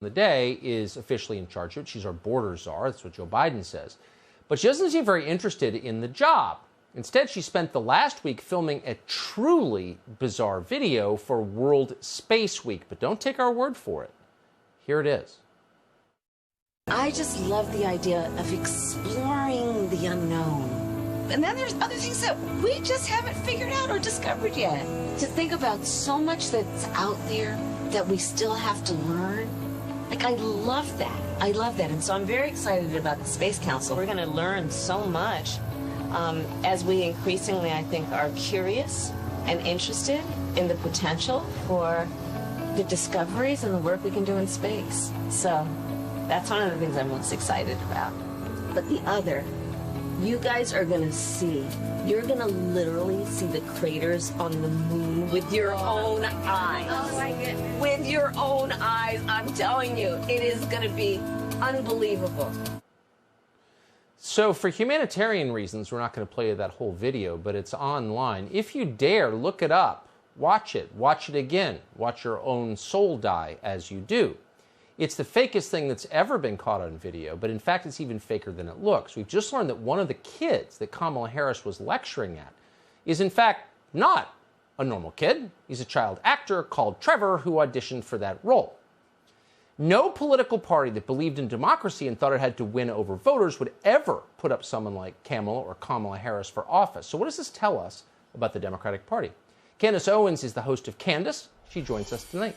the day is officially in charge of it. She's our border czar. That's what Joe Biden says. But she doesn't seem very interested in the job. Instead, she spent the last week filming a truly bizarre video for World Space Week. But don't take our word for it. Here it is. I just love the idea of exploring the unknown. And then there's other things that we just haven't figured out or discovered yet. To think about so much that's out there that we still have to learn. Like, I love that. I love that. And so I'm very excited about the Space Council. We're going to learn so much as we increasingly, I think, are curious and interested in the potential for the discoveries and the work we can do in space. So that's one of the things I'm most excited about. But the other, you guys are going to see, you're going to literally see the craters on the moon with your own eyes. Oh, my goodness. With your own eyes, I'm telling you, it is going to be unbelievable. So for humanitarian reasons, we're not going to play you that whole video, but it's online. If you dare, look it up, watch it again, watch your own soul die as you do. It's the fakest thing that's ever been caught on video, but in fact, it's even faker than it looks. We've just learned that one of the kids that Kamala Harris was lecturing at is in fact not a normal kid. He's a child actor called Trevor who auditioned for that role. No political party that believed in democracy and thought it had to win over voters would ever put up someone like Kamala or Kamala Harris for office. So what does this tell us about the Democratic Party? Candace Owens is the host of Candace. She joins us tonight.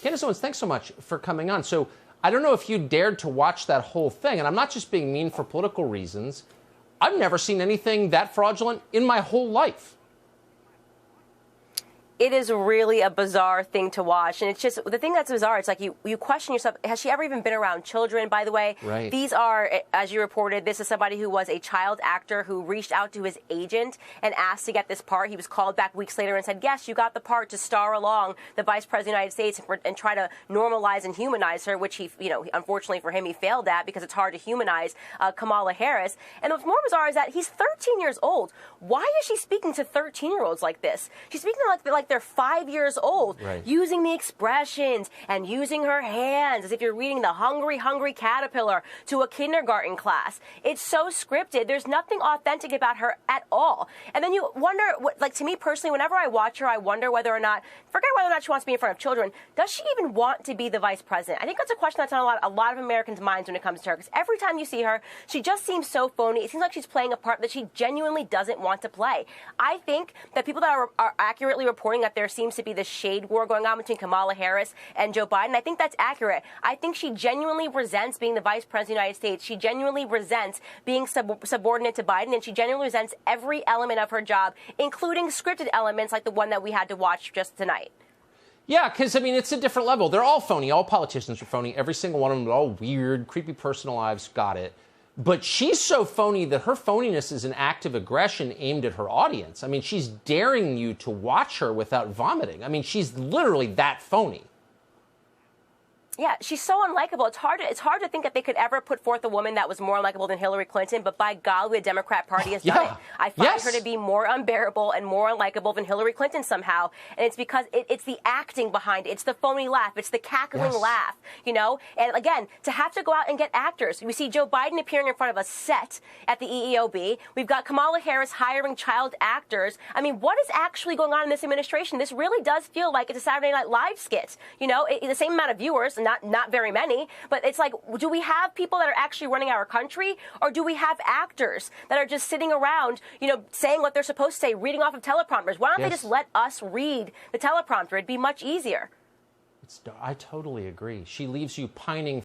Candace Owens, thanks so much for coming on. So I don't know if you dared to watch that whole thing, and I'm not just being mean for political reasons. I've never seen anything that fraudulent in my whole life. It is really a bizarre thing to watch. And it's just, the thing that's bizarre, it's like you question yourself, has she ever even been around children, by the way? Right. These are, as you reported, this is somebody who was a child actor who reached out to his agent and asked to get this part. He was called back weeks later and said, yes, you got the part to star along the Vice President of the United States and try to normalize and humanize her, which he, unfortunately for him, he failed at because it's hard to humanize Kamala Harris. And what's more bizarre is that he's 13 years old. Why is she speaking to 13-year-olds like this? She's speaking like they're 5 years old, right, using the expressions and using her hands as if you're reading the Hungry, Hungry Caterpillar to a kindergarten class. It's so scripted. There's nothing authentic about her at all. And then you wonder, like, to me personally, whenever I watch her, I wonder forget whether or not she wants to be in front of children. Does she even want to be the vice president? I think that's a question that's on a lot of Americans' minds when it comes to her, because every time you see her, she just seems so phony. It seems like she's playing a part that she genuinely doesn't want to play. I think that people that are accurately reporting that there seems to be this shade war going on between Kamala Harris and Joe Biden, I think that's accurate. I think she genuinely resents being the vice president of the United States. She genuinely resents being subordinate to Biden, and she genuinely resents every element of her job, including scripted elements like the one that we had to watch just tonight. Yeah, because, I mean, it's a different level. They're all phony. All politicians are phony. Every single one of them are all weird, creepy personal lives. Got it. But she's so phony that her phoniness is an act of aggression aimed at her audience. I mean, she's daring you to watch her without vomiting. I mean, she's literally that phony. Yeah, she's so unlikable. It's hard to think that they could ever put forth a woman that was more unlikable than Hillary Clinton, but by God, the Democrat Party has done it. I find her to be more unbearable and more unlikable than Hillary Clinton somehow. And it's because it's the acting behind it. It's the phony laugh. It's the cackling laugh, And again, to have to go out and get actors. We see Joe Biden appearing in front of a set at the EEOB. We've got Kamala Harris hiring child actors. I mean, what is actually going on in this administration? This really does feel like it's a Saturday Night Live skit. The same amount of viewers, not very many, but it's like, do we have people that are actually running our country, or do we have actors that are just sitting around, saying what they're supposed to say, reading off of teleprompters? Why don't they just let us read the teleprompter? It'd be much easier. I totally agree. She leaves you pining